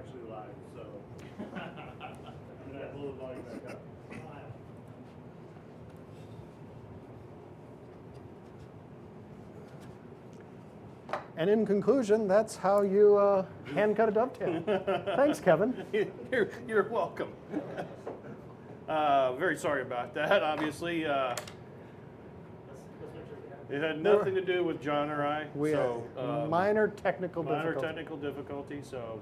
actually live, so I'm gonna blow the volume back up. And in conclusion, that's how you hand cut a dovetail. Thanks, Kevin. You're welcome. Very sorry about that. Obviously, Let's make sure we have it had nothing to do with John or I. We so minor technical minor difficulty. technical difficulty. So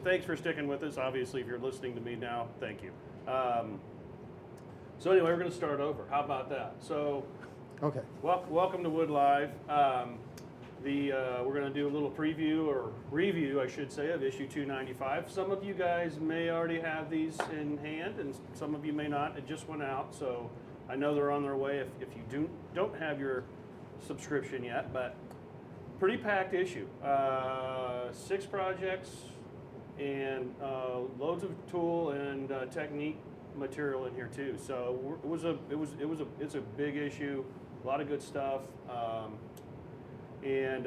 thanks for sticking with us. Obviously, if you're listening to me now, thank you. So anyway, we're going to start over. How about that? So, Okay. welcome to Wood Live. We're going to do a little preview or review, I should say, of issue 295. Some of you guys may already have these in hand, and some of you may not. It just went out, so I know they're on their way if you don't have your subscription yet. But pretty packed issue. 6 projects and loads of tool and technique material in here too. So it's a big issue. A lot of good stuff. And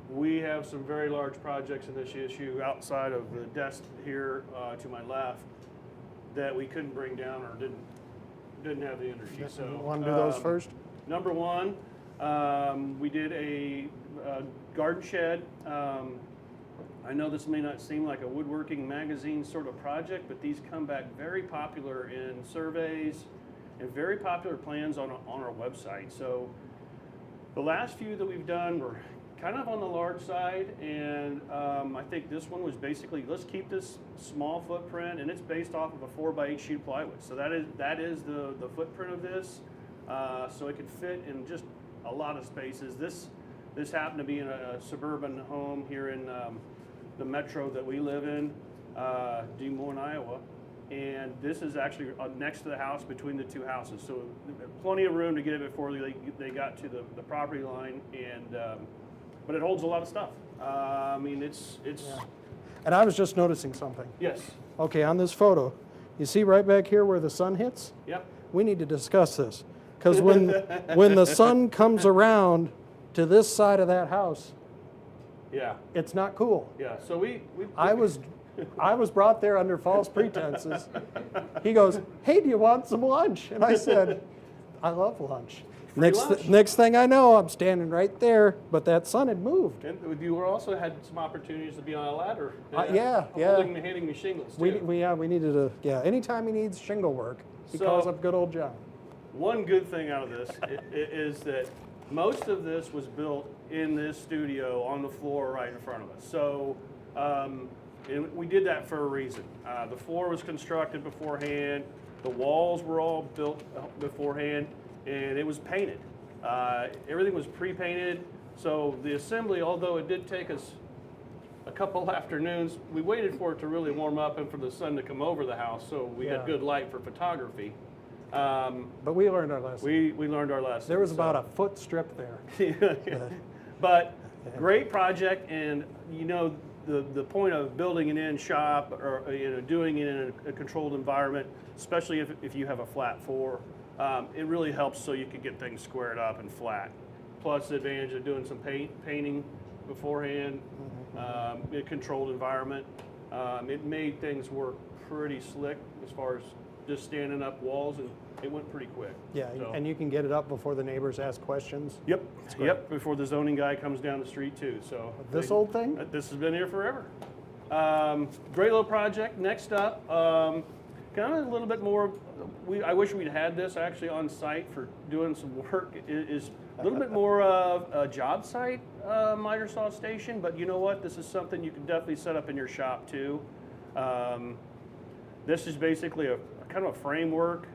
we have some very large projects in this issue outside of the desk here to my left that we couldn't bring down or didn't have the energy. So Want to do those first? Number one, we did a garden shed. I know this may not seem like a woodworking magazine sort of project, but these come back very popular in surveys and very popular plans on our website. So the last few that we've done were kind of on the large side, and I think this one was basically, let's keep this small footprint, and it's based off of a 4x8 sheet of plywood. So that is the footprint of this, so it could fit in just a lot of spaces. This happened to be in a suburban home here in the metro that we live in, Des Moines, Iowa. And this is actually next to the house, between the two houses. So plenty of room to get it before they got to the property line. And but it holds a lot of stuff. I mean, it's. Yeah. And I was just noticing something. Yes. Okay, on this photo, you see right back here where the sun hits? Yep. We need to discuss this. Because when the sun comes around to this side of that house, Yeah. it's not cool. Yeah. So we I was brought there under false pretenses. He goes, "Hey, do you want some lunch?" And I said, "I love lunch." lunch. Next thing I know, I'm standing right there, but that sun had moved. And you also had some opportunities to be on a ladder. Yeah. Hitting the shingles too. We needed to, anytime he needs shingle work, he calls up good old John. One good thing out of this is that most of this was built in this studio on the floor right in front of us. So and we did that for a reason. The floor was constructed beforehand, the walls were all built beforehand, and it was painted. Everything was pre-painted, so the assembly, although it did take us a couple afternoons, we waited for it to really warm up and for the sun to come over the house so we had good light for photography. But we learned our lesson. We learned our lesson. There was about a foot strip there. But great project, and the point of building an in shop or doing it in a controlled environment, especially if you have a flat floor, it really helps so you can get things squared up and flat. Plus the advantage of doing some painting beforehand, in a controlled environment. It made things work pretty slick as far as just standing up walls, and it went pretty quick. Yeah, So. and you can get it up before the neighbors ask questions. Yep, yep. Before the zoning guy comes down the street too. So This old thing? This has been here forever. Great little project. Next up, kind of a little bit more. I wish we'd had this actually on site for doing some work. It is a little bit more of a job site miter saw station, but you know what? This is something you can definitely set up in your shop too. This is basically a kind of a framework.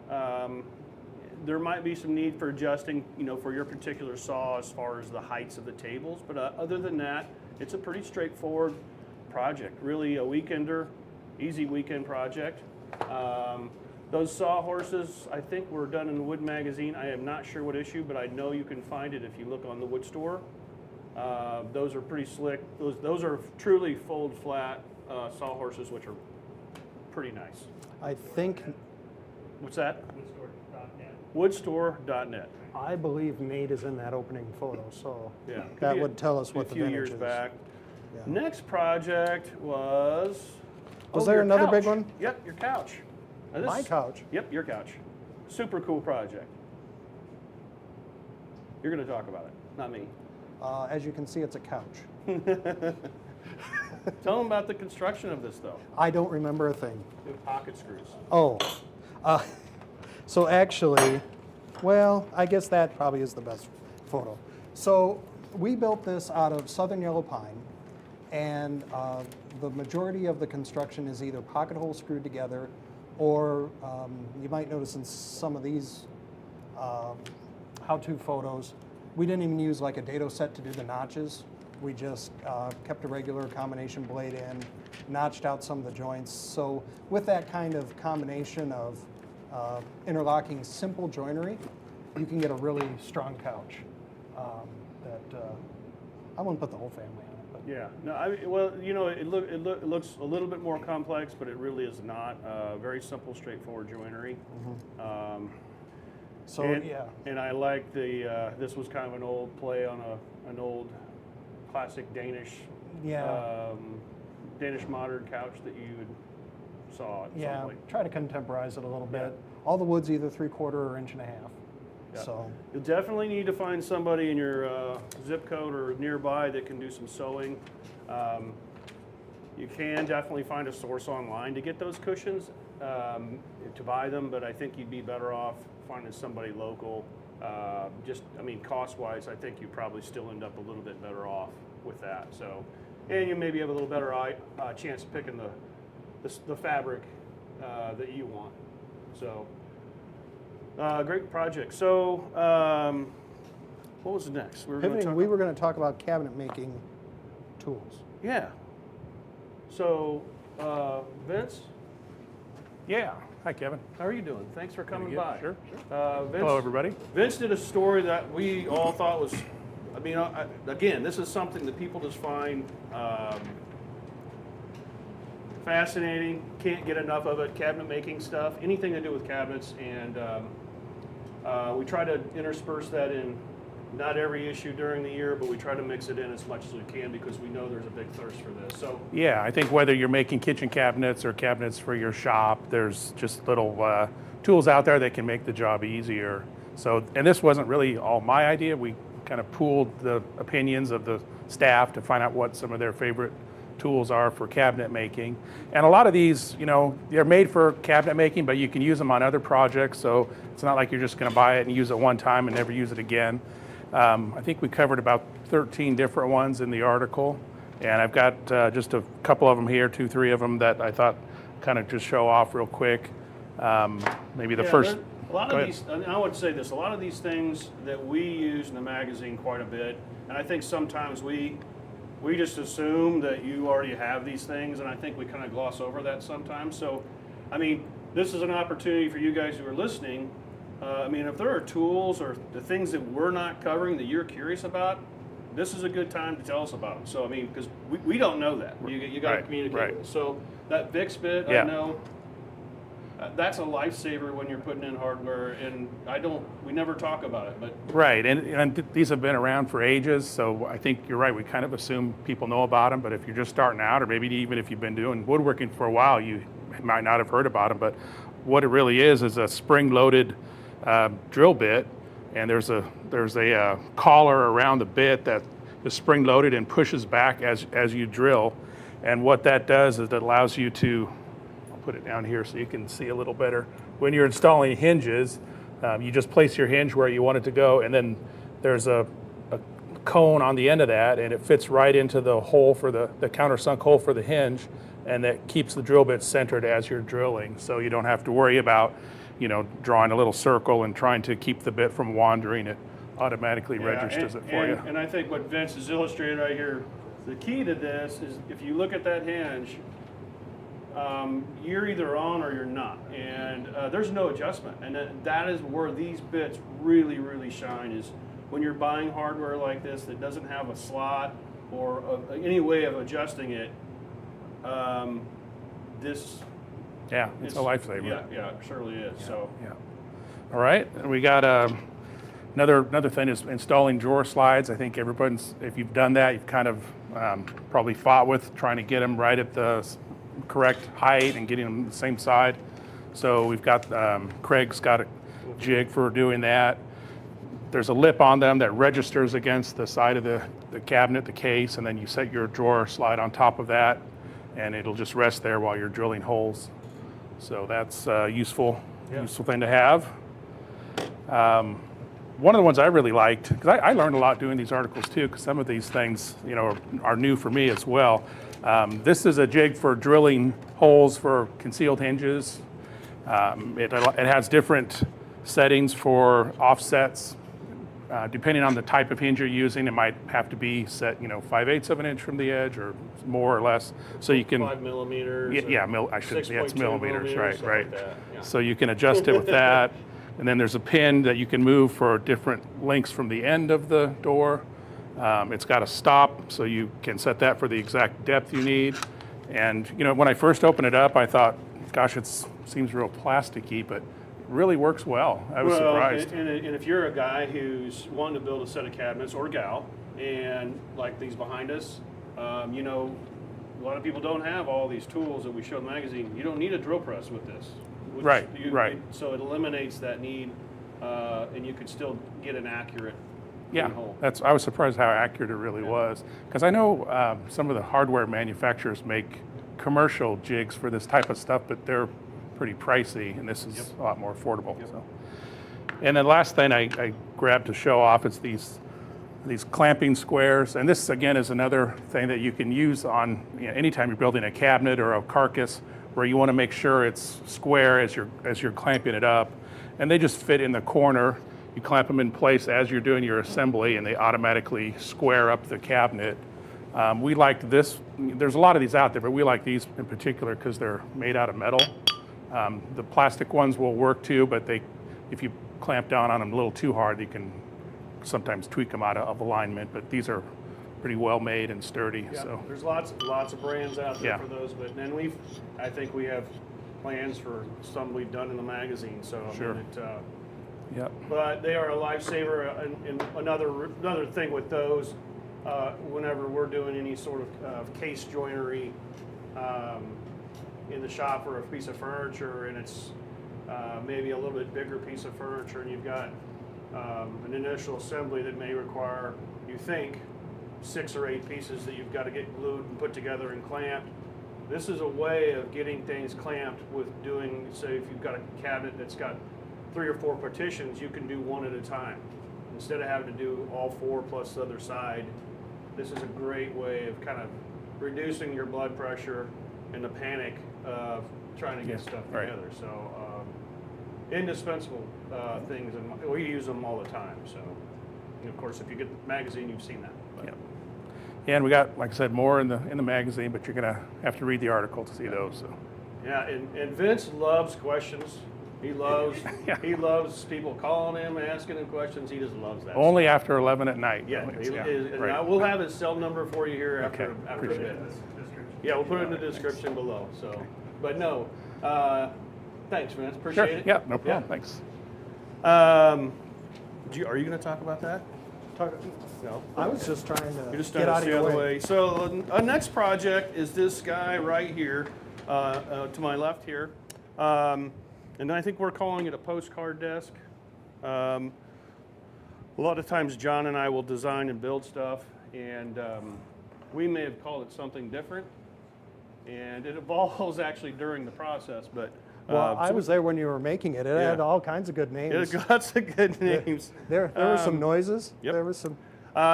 There might be some need for adjusting, for your particular saw as far as the heights of the tables, but other than that, it's a pretty straightforward project. Really a weekender, easy weekend project. Those sawhorses, I think, were done in the Wood magazine. I am not sure what issue, but I know you can find it if you look on the Wood store. Those are pretty slick. Those are truly fold flat sawhorses, which are pretty nice. I think, What's that? Woodstore.net. Woodstore.net. I believe Nate is in that opening photo, so Yeah. that would tell us what a the few vintage years is. back. Yeah. Next project was. Was oh, there your another big couch. one? Yep, your couch. Now this- My couch. Yep, your couch. Super cool project. You're going to talk about it, not me. As you can see, it's a couch. Tell them about the construction of this, though. I don't remember a thing. With pocket screws. Oh, so actually, well, I guess that probably is the best photo. So we built this out of southern yellow pine, and the majority of the construction is either pocket holes screwed together, or you might notice in some of these how-to photos, we didn't even use like a dado set to do the notches. We just kept a regular combination blade in, notched out some of the joints. So with that kind of combination of interlocking simple joinery, you can get a really strong couch I wouldn't put the whole family on it. But Yeah. No. Well, you know, it looks a little bit more complex, but it really is not. Very simple, straightforward joinery. so and, yeah, And I like the. This was kind of an old play on an old classic Danish. yeah, Danish modern couch that you saw. At yeah. some point. Try to contemporize it a little Yeah. bit. All the wood's either 3/4 or 1.5 inches. Yeah. So You'll definitely need to find somebody in your zip code or nearby that can do some sewing. You can definitely find a source online to get those cushions, to buy them, but I think you'd be better off finding somebody local. Cost-wise, I think you probably still end up a little bit better off with that. So, and you maybe have a little better chance of picking the fabric that you want. So. Great project. So, what was next? We were gonna pivoting, talk we were going to talk about cabinet making tools. Yeah. So, Vince, Yeah. Hi, Kevin. how are you doing? Thanks for coming Pretty by. good. Vince, Hello, everybody. Vince did a story that we all thought was, again, this is something that people just find fascinating. Can't get enough of it. Cabinet making stuff, anything to do with cabinets, and we try to intersperse that in not every issue during the year, but we try to mix it in as much as we can because we know there's a big thirst for this. So Yeah, I think whether you're making kitchen cabinets or cabinets for your shop, there's just little tools out there that can make the job easier. So, and this wasn't really all my idea. We kind of pooled the opinions of the staff to find out what some of their favorite tools are for cabinet making. And a lot of these, you know, they're made for cabinet making, but you can use them on other projects. So it's not like you're just going to buy it and use it one time and never use it again. I think we covered about 13 different ones in the article. And I've got just a couple of them here, 3 of them that I thought kind of just show off real quick. Maybe the first. A lot Go of ahead. these, and I would say this, a lot of these things that we use in the magazine quite a bit, and I think sometimes we just assume that you already have these things, and I think we kind of gloss over that sometimes. So, I mean, this is an opportunity for you guys who are listening. If there are tools or the things that we're not covering that you're curious about, this is a good time to tell us about them. So, because we don't know that. You got to Right, communicate. right. So, that Vix Bit, Yeah. I know, that's a lifesaver when you're putting in hardware, and we never talk about it, but Right, and these have been around for ages, so I think you're right. We kind of assume people know about them, but if you're just starting out, or maybe even if you've been doing woodworking for a while, you might not have heard about them. But what it really is a spring-loaded drill bit, and there's a collar around the bit that is spring-loaded and pushes back as you drill. And what that does is it allows you to, I'll put it down here so you can see a little better. When you're installing hinges, you just place your hinge where you want it to go, and then there's a cone on the end of that, and it fits right into the hole for the countersunk hole for the hinge, and that keeps the drill bit centered as you're drilling. So you don't have to worry about, drawing a little circle and trying to keep the bit from wandering. It automatically registers it for you. And I think what Vince has illustrated right here, the key to this is if you look at that hinge, you're either on or you're not, and there's no adjustment, and that is where these bits really, really shine, is when you're buying hardware like this that doesn't have a slot or any way of adjusting it. This Yeah, it's a lifesaver. Yeah, it surely is. Yeah, So yeah. All right, and we got Another thing is installing drawer slides. I think everyone's, if you've done that, you've kind of probably fought with trying to get them right at the correct height and getting them the same side. So we've got, Craig's got a jig for doing that. There's a lip on them that registers against the side of the cabinet, the case, and then you set your drawer slide on top of that, and it'll just rest there while you're drilling holes. So that's a useful thing to have. One of the ones I really liked, because I learned a lot doing these articles too, because some of these things, you know, are new for me as well. This is a jig for drilling holes for concealed hinges. It has different settings for offsets. Depending on the type of hinge you're using, it might have to be set, you know, 5/8 of an inch from the edge or more or less. So you can 5 millimeters. I should say it's 6.2 millimeters, right. like that, yeah. So you can adjust it with that. And then there's a pin that you can move for different lengths from the end of the door. It's got a stop, so you can set that for the exact depth you need. And you know, when I first opened it up, I thought, gosh, it seems real plasticky, but it really works well. I was surprised. And if you're a guy who's wanting to build a set of cabinets, or gal, and like these behind us, you know, a lot of people don't have all these tools that we show in the magazine. You don't need a drill press with this. Right. So it eliminates that need, and you could still get an accurate hole. I was surprised how accurate it really was, because I know some of the hardware manufacturers make commercial jigs for this type of stuff, but they're pretty pricey, and this is a lot more affordable. So. And then last thing I grabbed to show off is these clamping squares, and this again is another thing that you can use on, you know, anytime you're building a cabinet or a carcass where you want to make sure it's square as you're clamping it up, and they just fit in the corner. You clamp them in place as you're doing your assembly, and they automatically square up the cabinet. We liked this. There's a lot of these out there, but we like these in particular because they're made out of metal. The plastic ones will work too, but if you clamp down on them a little too hard, you can sometimes tweak them out of alignment. But these are pretty well made and sturdy. Yeah, so there's lots of brands out there for those, but then I think we have plans for some we've done in the magazine. So sure. But they are a lifesaver. And another thing with those, whenever we're doing any sort of case joinery in the shop for a piece of furniture, and it's maybe a little bit bigger piece of furniture, and you've got an initial assembly that may require, you think, 6 or 8 pieces that you've got to get glued and put together and clamped. This is a way of getting things clamped with doing, say if you've got a cabinet that's got 3 or 4 partitions, you can do one at a time. Instead of having to do all 4 plus the other side, this is a great way of kind of reducing your blood pressure and the panic of trying to get stuff together. So indispensable things, and we use them all the time. So, and of course, if you get the magazine, you've seen that. But. And we got, like I said, more in the magazine, but you're gonna have to read the article to see those. So. Yeah, and Vince loves questions. He loves he loves people calling him, asking him questions. He just loves that. Only stuff. After 11 at night. Yeah, and we'll have his cell number for you here after a bit. Yeah, we'll put it in the description below. So, but no, thanks, Vince. Appreciate it. Yeah, no problem. Thanks. Are you going to talk about that? No. I was just trying to You're just get out of the your other way. way. So our next project is this guy right here, to my left here. And I think we're calling it a postcard desk. A lot of times John and I will design and build stuff, and we may have called it something different, and it evolves actually during the process. But Well, I was there when you were making it. It had all kinds of good names. it got some good names. There were some noises. Yep. There was some.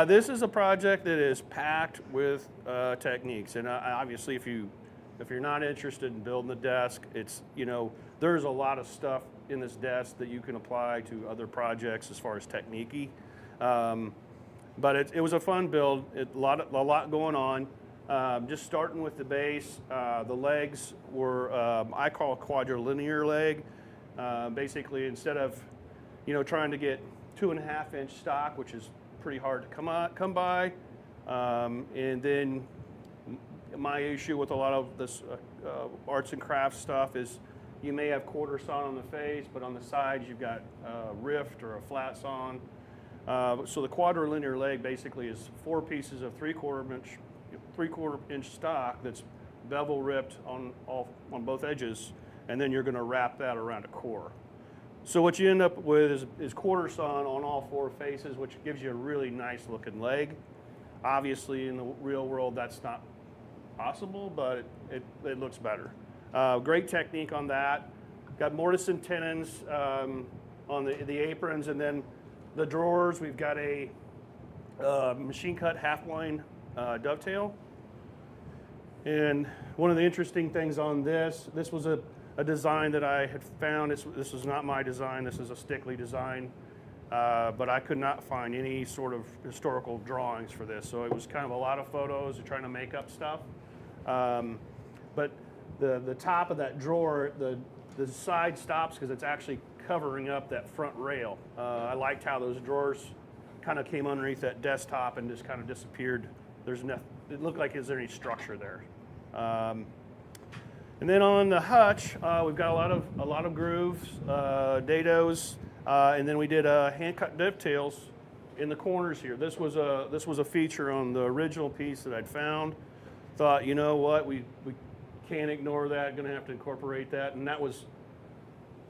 This is a project that is packed with techniques, and obviously, if you're not interested in building the desk, it's, you know, there's a lot of stuff in this desk that you can apply to other projects as far as technique-y. But it was a fun build. A lot going on. Just starting with the base, the legs were I call a quadrilinear leg. Basically, instead of, you know, trying to get 2.5-inch stock, which is pretty hard to come by, and then my issue with a lot of this arts and crafts stuff is you may have quarter sawn on the face, but on the sides you've got a rift or a flat sawn. So the quadrilinear leg basically is 4 pieces of 3/4 inch stock that's bevel ripped on both edges, and then you're going to wrap that around a core. So what you end up with is quarter sawn on all 4 faces, which gives you a really nice looking leg. Obviously, in the real world, that's not possible, but it looks better. Great technique on that. Got mortise and tenons on the aprons, and then the drawers. We've got a machine cut half line dovetail. And one of the interesting things on this was a design that I had found. This was not my design. This is a Stickley design. But I could not find any sort of historical drawings for this. So it was kind of a lot of photos and trying to make up stuff. But the top of that drawer, the side stops because it's actually covering up that front rail. I liked how those drawers kind of came underneath that desktop and just kind of disappeared. It looked like is there any structure there. And then on the hutch, we've got a lot of grooves, dados, and then we did hand cut dovetails in the corners here. This was a feature on the original piece that I'd found. Thought, you know what, we can't ignore that. Going to have to incorporate that. And that was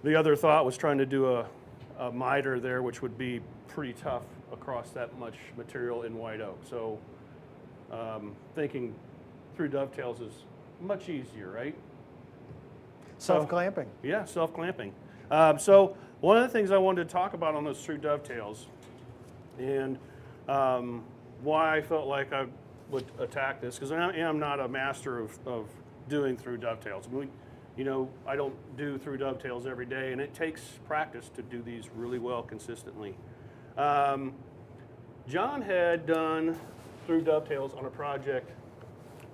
the other thought was trying to do a miter there, which would be pretty tough across that much material in white oak. So thinking through dovetails is much easier, right? Self-clamping. Yeah, self-clamping. So one of the things I wanted to talk about on those through dovetails and why I felt like I would attack this, because I am not a master of doing through dovetails. I don't do through dovetails every day, and it takes practice to do these really well consistently. John had done through dovetails on a project.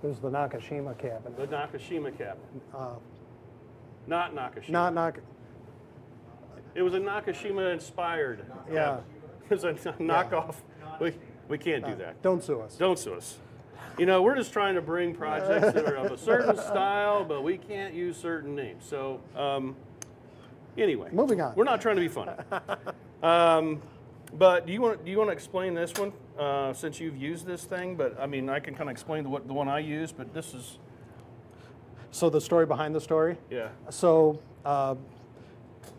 It was the Nakashima cabin. The Nakashima cabin. Not Nakashima. Not It was a Nakashima inspired. Yeah. It was a knockoff. We can't do that. Don't sue us. Don't sue us. We're just trying to bring projects that are of a certain style, but we can't use certain names. So anyway, moving on. We're not trying to be funny. But do you want to explain this one since you've used this thing? But I mean, I can kind of explain the one I used, but this is. So the story behind the story? Yeah. So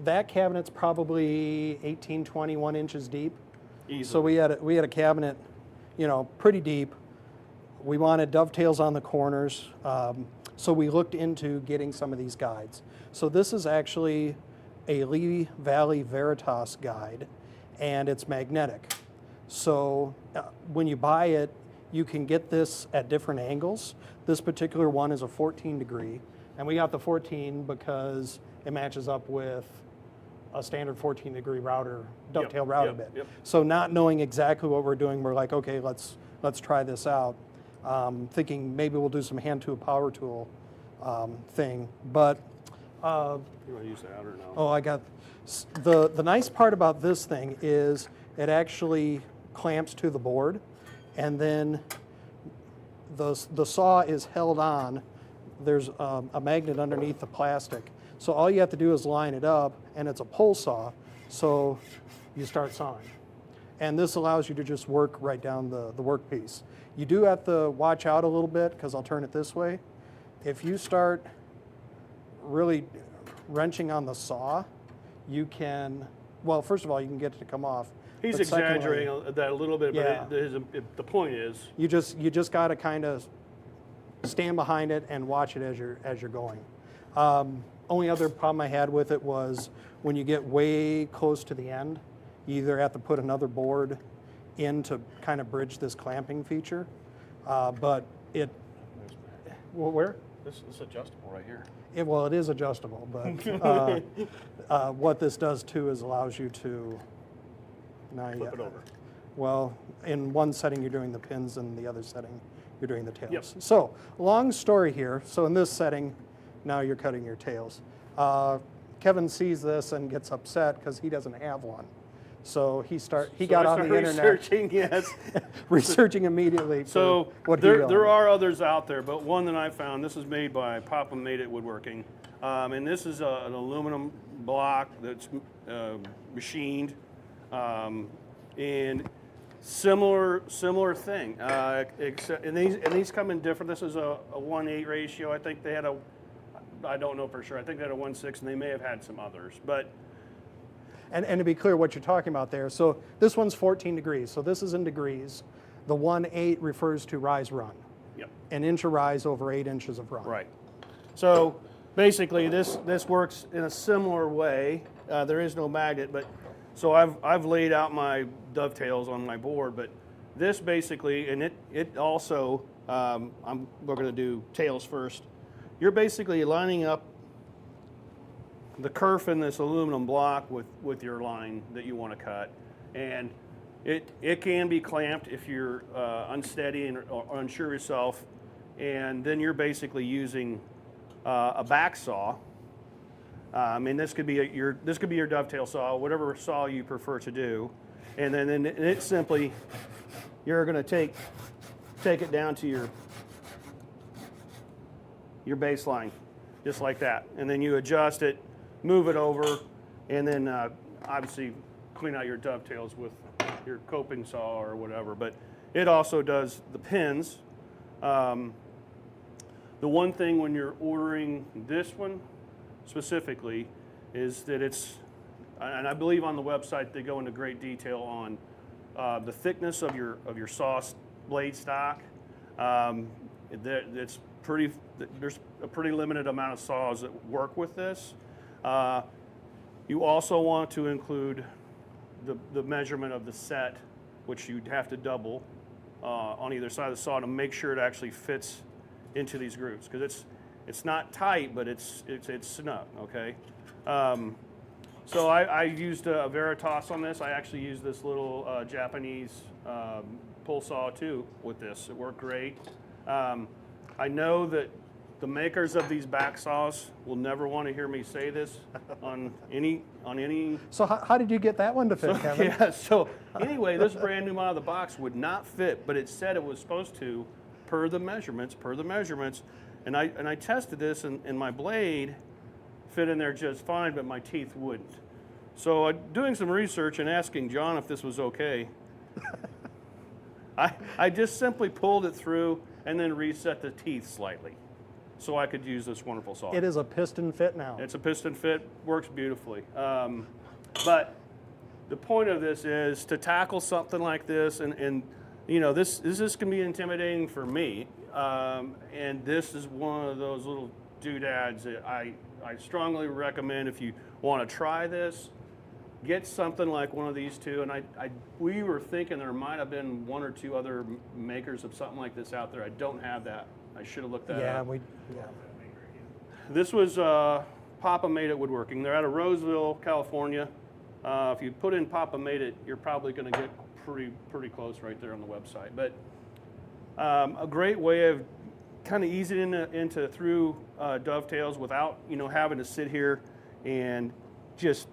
that cabinet's probably 18, 21 inches deep. Easily. So we had a cabinet, pretty deep. We wanted dovetails on the corners, so we looked into getting some of these guides. So this is actually a Lee Valley Veritas guide, and it's magnetic. So when you buy it, you can get this at different angles. This particular one is a 14 degree, and we got the 14 because it matches up with a standard 14 degree dovetail router bit. Yep. So not knowing exactly what we're doing, we're like, okay, let's try this out. Thinking maybe we'll do some hand tool, power tool thing, but You want to use that or no? oh, I got the nice part about this thing is it actually clamps to the board, and then the saw is held on. There's a magnet underneath the plastic, so all you have to do is line it up, and it's a pull saw, so you start sawing. And this allows you to just work right down the workpiece. You do have to watch out a little bit, because I'll turn it this way. If you start really wrenching on the saw, you can, well, first of all, you can get it to come off. He's But secondly, exaggerating that a little bit, Yeah. but the point is, you just got to kind of stand behind it and watch it as you're going. Only other problem I had with it was when you get way close to the end, you either have to put another board in to kind of bridge this clamping feature, but it, well, where? this is adjustable right here. It is adjustable, but what this does too is allows you to, Flip it over. Well, in one setting you're doing the pins, and the other setting you're doing the tails. Yep. So, long story here. So in this setting, now you're cutting your tails. Kevin sees this and gets upset because he doesn't have one. So he got on the internet, researching, yes. researching immediately. For So what he there wanted. are others out there, but one that I found, this is made by Papa Made It Woodworking. And this is an aluminum block that's machined. And similar thing. Except, and these come in different. This is a 1:8 ratio. I think they had a, I don't know for sure. I think they had a 1:6, and they may have had some others. But And to be clear, what you're talking about there, so this one's 14 degrees, so this is in degrees. The 1:8 refers to rise run. yep, An inch of rise over 8 inches of run. right. So basically, this works in a similar way. There is no magnet, but so I've laid out my dovetails on my board, but this basically, and it also, we're going to do tails first. You're basically lining up the kerf in this aluminum block with your line that you want to cut, and it can be clamped if you're unsteady or unsure yourself, and then you're basically using a back saw. And this could be your dovetail saw, whatever saw you prefer to do, and then it simply, you're going to take it down to your baseline, just like that, and then you adjust it, move it over, and then obviously clean out your dovetails with your coping saw or whatever. But it also does the pins. The one thing when you're ordering this one specifically is that it's, and I believe on the website they go into great detail on the thickness of your saw blade stock. It's pretty, there's a pretty limited amount of saws that work with this. You also want to include the measurement of the set, which you'd have to double on either side of the saw to make sure it actually fits into these grooves, because it's not tight, but it's snug. Okay. So I used a Veritas on this. I actually used this little Japanese pull saw too with this. It worked great. I know that the makers of these back saws will never want to hear me say this on any. So how did you get that one to fit, Kevin? Yeah. So anyway, this brand new model of the box would not fit, but it said it was supposed to, per the measurements. And I tested this, and my blade fit in there just fine, but my teeth wouldn't. So doing some research and asking John if this was okay, I just simply pulled it through and then reset the teeth slightly so I could use this wonderful saw. It is a piston fit now. It's a piston fit, works beautifully. But the point of this is to tackle something like this, and you know, this can be intimidating for me. And this is one of those little doodads that I strongly recommend if you want to try this. Get something like one of these two, and we were thinking there might have been one or two other makers of something like this out there. I don't have that. I should have looked that up. Yeah. This was Papa Made It Woodworking. They're out of Roseville, California. If you put in Papa Made It, you're probably going to get pretty close right there on the website. But a great way of kind of easing into through dovetails without having to sit here and just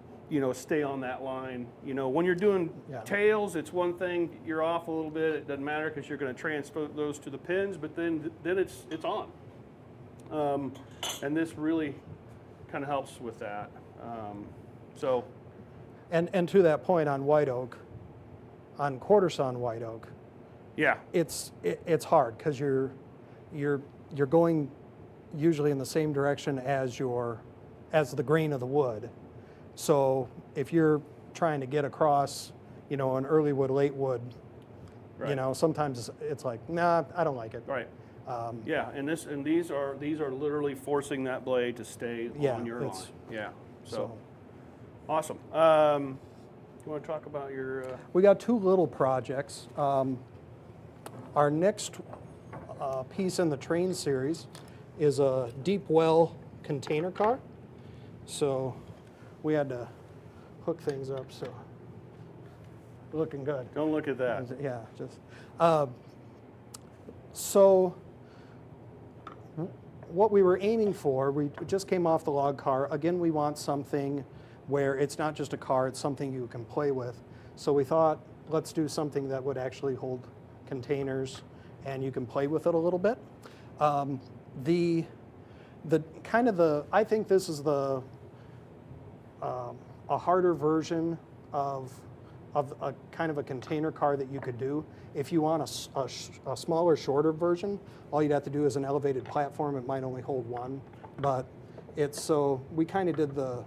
stay on that line. When you're doing tails, it's one thing. You're off a little bit. It doesn't matter because you're going to transfer those to the pins. But then it's on. And this really kind of helps with that. And to that point on white oak, on quarter sawn white oak, yeah, it's hard because you're going usually in the same direction as the grain of the wood. So if you're trying to get across, an early wood, late wood, right. Sometimes it's like, nah, I don't like it. Right. Yeah, and these are literally forcing that blade to stay on your line. Yeah. So awesome. You want to talk about your? We got two little projects. Our next piece in the train series is a deep well container car. So we had to hook things up, so looking good. Don't look at that. Yeah, just so what we were aiming for, we just came off the log car. Again, we want something where it's not just a car, it's something you can play with. So we thought, let's do something that would actually hold containers and you can play with it a little bit. I think this is a harder version of of a kind of a container car that you could do. If you want a smaller, shorter version, all you'd have to do is an elevated platform. It might only hold one, but so we kind of did the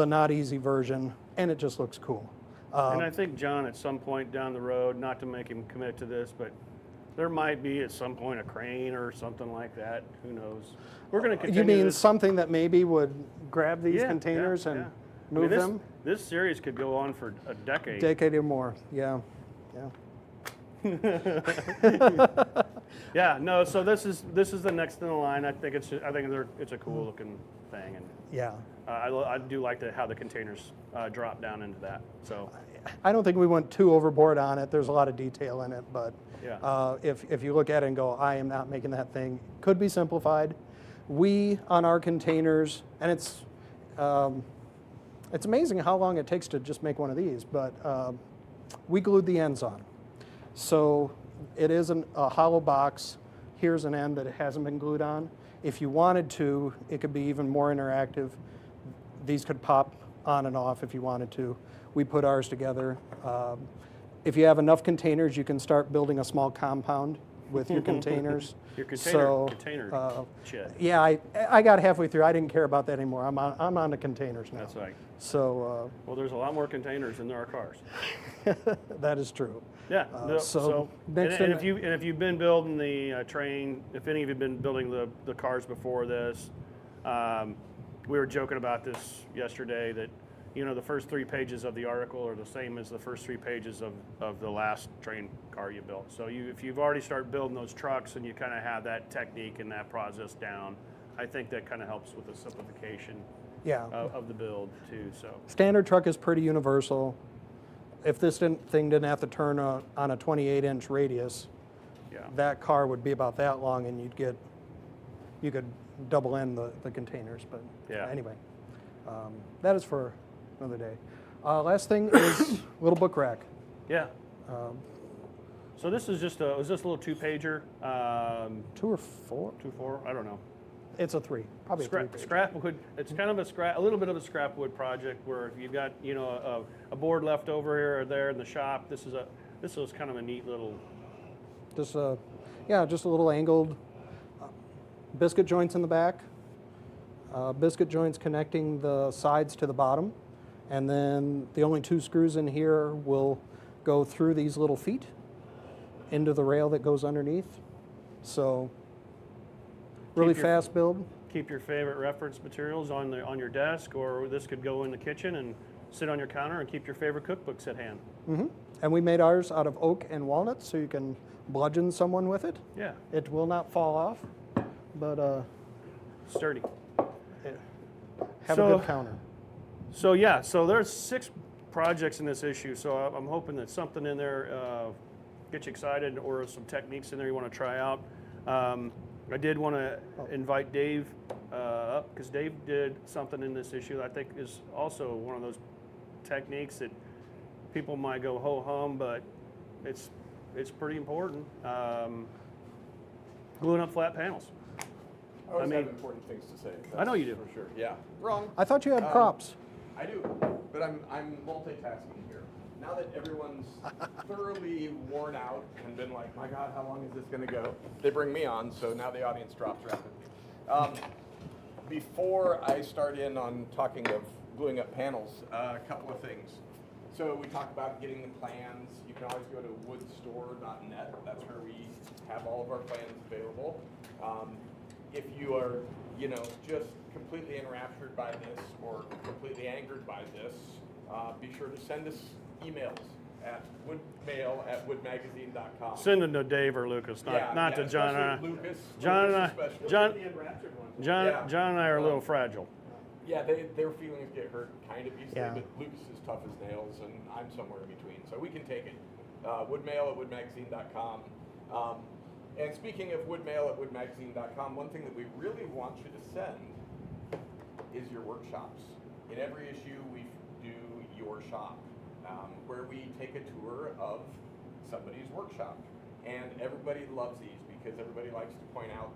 not easy version, and it just looks cool. And I think John, at some point down the road, not to make him commit to this, but there might be at some point a crane or something like that. Who knows? We're going to continue. You mean this. something that maybe would grab these Yeah, containers and move this, them? This series could go on for a decade. Decade or more, yeah. Yeah, no. So this is the next in the line. I think it's a cool looking thing, and Yeah. I do like how the containers drop down into that. So I don't think we went too overboard on it. There's a lot of detail in it, but yeah. if you look at it and go, I am not making that thing, could be simplified. We, on our containers, and it's amazing how long it takes to just make one of these, but we glued the ends on. So it is a hollow box. Here's an end that it hasn't been glued on. If you wanted to, it could be even more interactive. These could pop on and off if you wanted to. We put ours together. If you have enough containers, you can start building a small compound with your containers. Your So, container shed. Yeah, I got halfway through. I didn't care about that anymore. I'm on the containers now. That's right. So Well, there's a lot more containers than there are cars. that is true. Yeah. So next and thing- if you've been building the train, if any of you've been building the cars before this, we were joking about this yesterday that the first 3 pages of the article are the same as the first 3 pages of the last train car you built. So if you've already started building those trucks and you kind of have that technique and that process down, I think that kind of helps with the simplification Yeah. of the build too. So Standard truck is pretty universal. If this thing didn't have to turn on a 28-inch radius, yeah. that car would be about that long, and you could double end the containers. But Yeah. anyway, that is for another day. Last thing is little book rack. Yeah. So this is just was this a little 2-pager? 2 or 4? 2-4? I don't know. It's a 3, probably a 3 page. Scrap wood. It's kind of a little bit of a scrap wood project where if you've got a board left over here or there in the shop, this was kind of a neat little. Just a little angled biscuit joints in the back. Biscuit joints connecting the sides to the bottom, and then the only 2 screws in here will go through these little feet into the rail that goes underneath. So really fast build. Keep your favorite reference materials on your desk, or this could go in the kitchen and sit on your counter and keep your favorite cookbooks at hand. Mm-hmm. And we made ours out of oak and walnut, so you can bludgeon someone with it. Yeah. It will not fall off, but Sturdy. have a good counter. So yeah, so there's 6 projects in this issue. So I'm hoping that something in there gets you excited, or some techniques in there you want to try out. I did want to invite Dave up, because Dave did something in this issue that I think is also one of those techniques that people might go ho hum, but it's pretty important. Gluing up flat panels. I always have important things to say. I know you do. For sure. Yeah. Wrong. I thought you had props. I do, but I'm multitasking here. Now that everyone's thoroughly worn out and been like, my God, how long is this going to go? They bring me on, so now the audience drops rapidly. Before I start in on talking of gluing up panels, a couple of things. So we talk about getting the plans. You can always go to woodstore.net. That's where we have all of our plans available. If you are, just completely enraptured by this or completely angered by this, be sure to send us emails at woodmail@woodmagazine.com. Send them to Dave or Lucas, not to John and I. Lucas, John and I, especially. John and I are a little fragile. Yeah, their feelings get hurt kind of easily, Yeah. but Lucas is tough as nails, and I'm somewhere in between, so we can take it. Woodmail@woodmagazine.com. And speaking of woodmail@woodmagazine.com, one thing that we really want you to send is your workshops. In every issue, we do your shop, where we take a tour of somebody's workshop. And everybody loves these because everybody likes to point out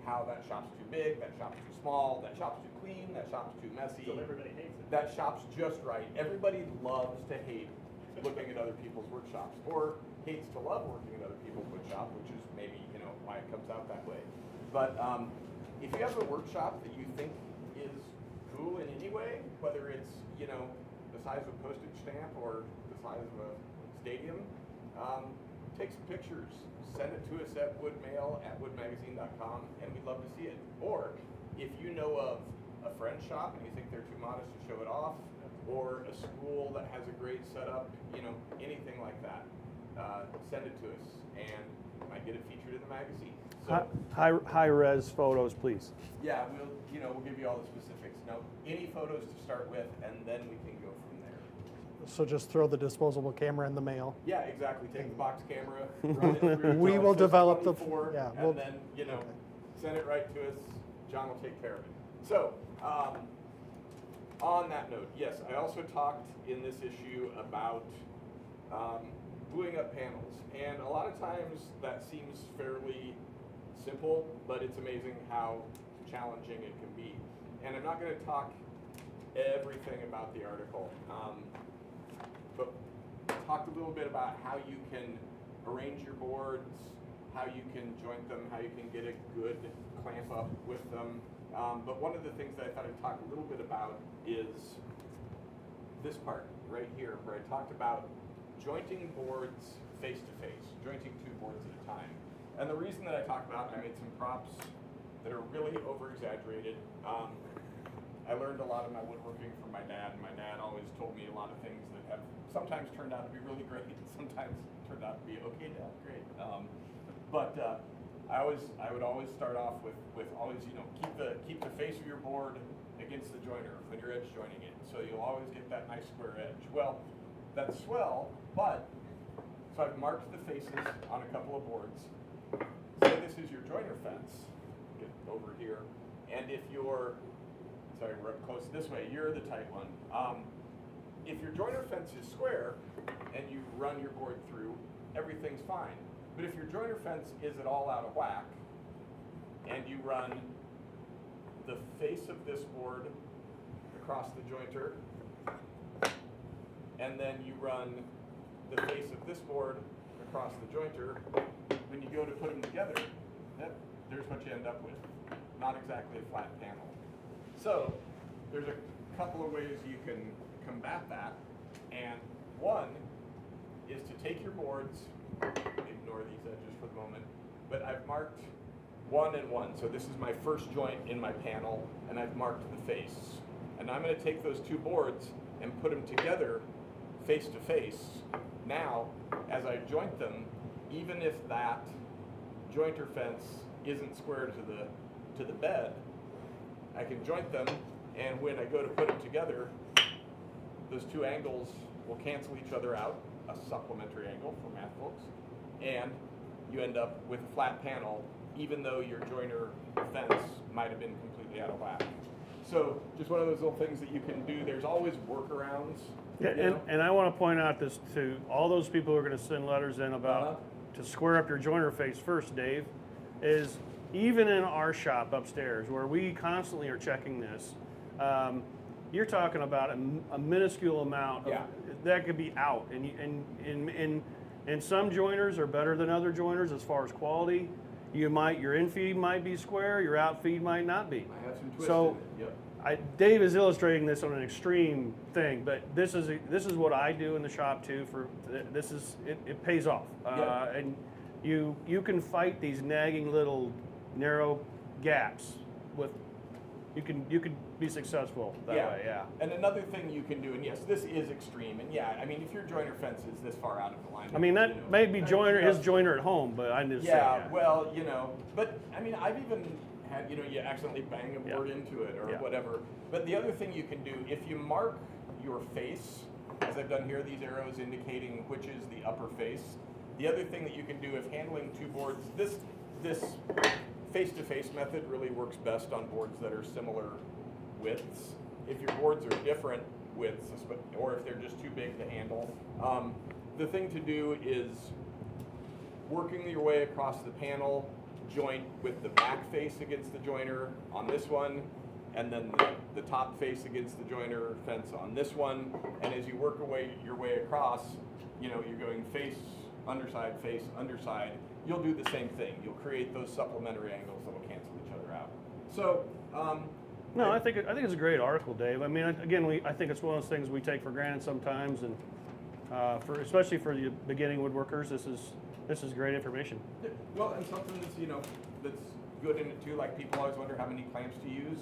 how that shop's too big, that shop's too small, that shop's too clean, that shop's too messy. So everybody hates it. That shop's just right. Everybody loves to hate looking at other people's workshops, or hates to love working at other people's workshop, which is maybe, you know, why it comes out that way. But if you have a workshop that you think is cool in any way, whether it's, you know, the size of a postage stamp or the size of a stadium, take some pictures, send it to us at woodmail@woodmagazine.com, and we'd love to see it. Or if you know of a friend's shop and you think they're too modest to show it off, or a school that has a great setup, you know, anything like that, send it to us, and you might get it featured in the magazine. So, High res photos, please. yeah, we'll give you all the specifics. Now, any photos to start with, and then we can go from there. So just throw the disposable camera in the mail. Yeah, exactly. Take the box camera, run it through. We will develop the- 24, yeah, and we'll- then, you know, send it right to us. John will take care of it. So, on that note, yes, I also talked in this issue about gluing up panels, and a lot of times that seems fairly simple, but it's amazing how challenging it can be. And I'm not going to talk everything about the article, but talked a little bit about how you can arrange your boards, how you can joint them, how you can get a good clamp up with them. But one of the things that I thought I'd talk a little bit about is this part right here, where I talked about jointing boards face to face, jointing two boards at a time. And the reason that I talked about, I made some props that are really over-exaggerated. I learned a lot of my woodworking from my dad, and my dad always told me a lot of things that have sometimes turned out to be really great, and sometimes turned out to be okay, Dad, great. I would always start off with always, you know, keep the face of your board against the joiner when you're edge joining it, so you'll always get that nice square edge. Well, that's swell, but so I've marked the faces on a couple of boards. Say this is your joiner fence, get over here, and if you're, sorry, we're up close this way, you're the tight one. If your joiner fence is square and you run your board through, everything's fine. But if your joiner fence is at all out of whack and you run the face of this board across the jointer, and then you run the face of this board across the jointer, when you go to put them together, there's what you end up with. Not exactly a flat panel. So there's a couple of ways you can combat that, and one is to take your boards, ignore these edges for the moment, but I've marked 1 and 1. So this is my first joint in my panel, and I've marked the face. And I'm going to take those two boards and put them together face to face. Now, as I joint them, even if that jointer fence isn't square to the bed, I can joint them, and when I go to put them together, those two angles will cancel each other out, a supplementary angle for math folks, and you end up with a flat panel, even though your joiner fence might have been completely out of whack. So just one of those little things that you can do. There's always workarounds. Yeah, and I want to point out this to all those people who are going to send letters in about to square up your joiner face first, Dave, is even in our shop upstairs where we constantly are checking this, you're talking about a minuscule amount of, that could be out, and some joiners are better than other joiners as far as quality. Your in feed might be square, your out feed might not be. I have some twists So in it. Yep. Dave is illustrating this on an extreme thing, but this is what I do in the shop too. It pays off, and you can fight these nagging little narrow gaps with. You can be successful that way, yeah. And another thing you can do, and yes, this is extreme, and I mean, if your joiner fence is this far out of the line, I mean, that may be his joiner at home, but I just well, but I mean, I've even had, you accidentally bang a board into it or whatever. But the other thing you can do, if you mark your face, as I've done here, these arrows indicating which is the upper face. The other thing that you can do if handling two boards, this face-to-face method really works best on boards that are similar widths. If your boards are different widths, or if they're just too big to handle, the thing to do is working your way across the panel, joint with the back face against the joiner on this one, and then the top face against the joiner fence on this one. And as you work your way across, you know, you're going face, underside, you'll do the same thing. You'll create those supplementary angles that will cancel each other out. So, no, I think it's a great article, Dave. I mean, again, I think it's one of those things we take for granted sometimes, and especially for the beginning woodworkers, this is great information. well, and something that's, you know, that's good in it too, like people always wonder how many clamps to use,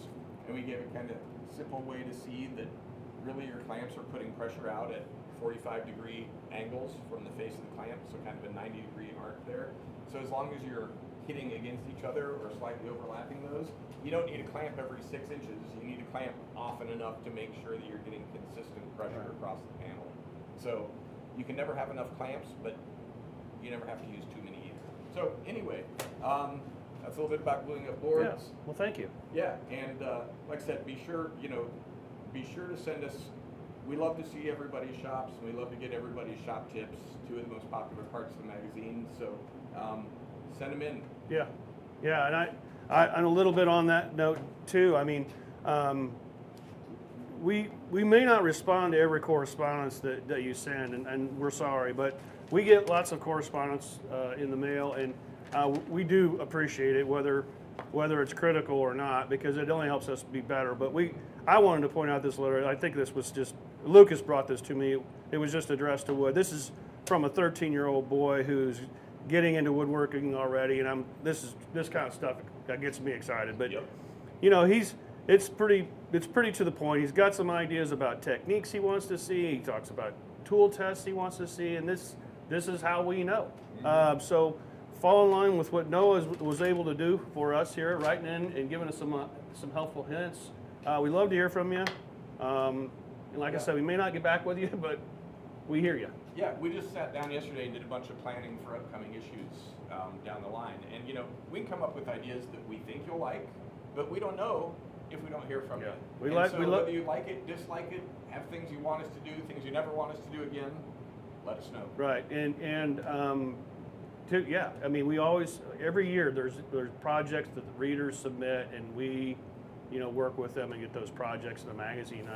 and we give a kind of simple way to see that really your clamps are putting pressure out at 45-degree angles from the face of the clamp, so kind of a 90-degree arc there. So as long as you're hitting against each other or slightly overlapping those, you don't need a clamp every 6 inches. You need a clamp often enough to make sure that you're getting consistent pressure across the panel. So you can never have enough clamps, but you never have to use too many either. So anyway, that's a little bit about gluing up boards. Yeah. Well, thank you. Yeah, and like I said, be sure to send us. We love to see everybody's shops, and we love to get everybody's shop tips. 2 of the most popular parts of the magazine. So send them in. Yeah, and and a little bit on that note too. I mean, we may not respond to every correspondence that you send, and we're sorry, but we get lots of correspondence in the mail, and we do appreciate it, whether it's critical or not, because it only helps us be better. But I wanted to point out this letter. I think this was just, Lucas brought this to me. It was just addressed to wood. This is from a 13-year-old boy who's getting into woodworking already, and this kind of stuff that gets me excited. But Yep. you know, it's pretty to the point. He's got some ideas about techniques he wants to see. He talks about tool tests he wants to see, and this is how we know. So fall in line with what Noah was able to do for us here, writing in and giving us some helpful hints. We love to hear from you. And like I said, we may not get back with you, but we hear you. Yeah, we just sat down yesterday and did a bunch of planning for upcoming issues down the line. And, you know, we can come up with ideas that we think you'll like, but we don't know if we don't hear from you. Whether you like it, dislike it, have things you want us to do, things you never want us to do again, let us know. Right, I mean, we always, every year, there's projects that the readers submit, and we, you know, work with them and get those projects in the magazine.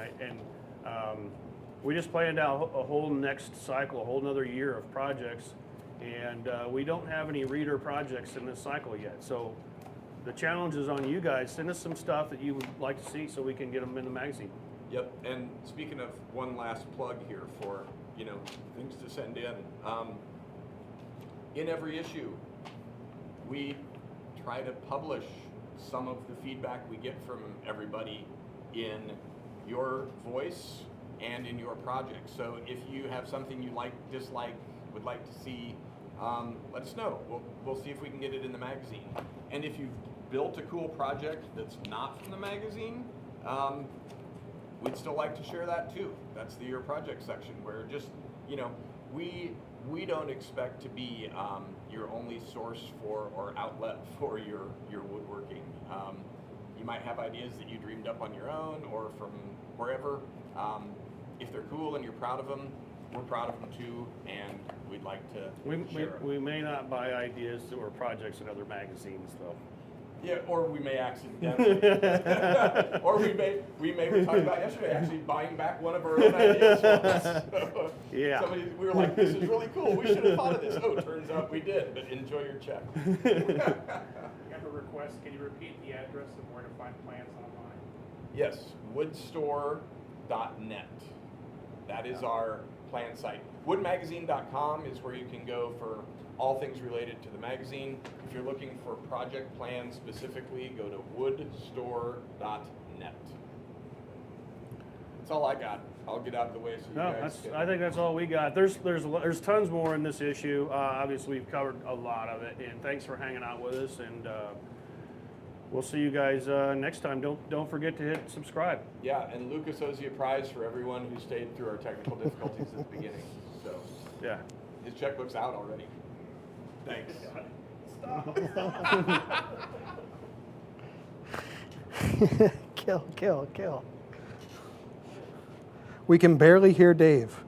We just planned out a whole next cycle, a whole another year of projects, and we don't have any reader projects in this cycle yet. So the challenge is on you guys. Send us some stuff that you would like to see so we can get them in the magazine. Yep, and speaking of one last plug here for, you know, things to send in every issue, we try to publish some of the feedback we get from everybody in your voice and in your project. So if you have something you like, dislike, would like to see, let us know. We'll see if we can get it in the magazine. And if you've built a cool project that's not from the magazine, we'd still like to share that too. That's the Your Project section, where just, you know, we don't expect to be your only source for or outlet for your woodworking. You might have ideas that you dreamed up on your own or from wherever. If they're cool and you're proud of them, we're proud of them too, and we'd like to share them. We may not buy ideas or projects in other magazines, though. Yeah, or we may accidentally. Or we may, we talked about yesterday, actually buying back one of our own ideas from us. So Yeah. we were like, this is really cool, we should have thought of this. Oh, turns out we did, but enjoy your check. We have a request. Can you repeat the address of where to find plans online? Yes, woodstore.net. That is our plan site. Woodmagazine.com is where you can go for all things related to the magazine. If you're looking for project plans specifically, go to woodstore.net. That's all I got. I'll get out of the way so you guys can. I think that's all we got. There's tons more in this issue. Obviously, we've covered a lot of it, and thanks for hanging out with us. And we'll see you guys next time. Don't forget to hit subscribe. Yeah, and Lucas owes you a prize for everyone who stayed through our technical difficulties at the beginning. So Yeah. his checkbook's out already. Thanks. Kill. We can barely hear Dave.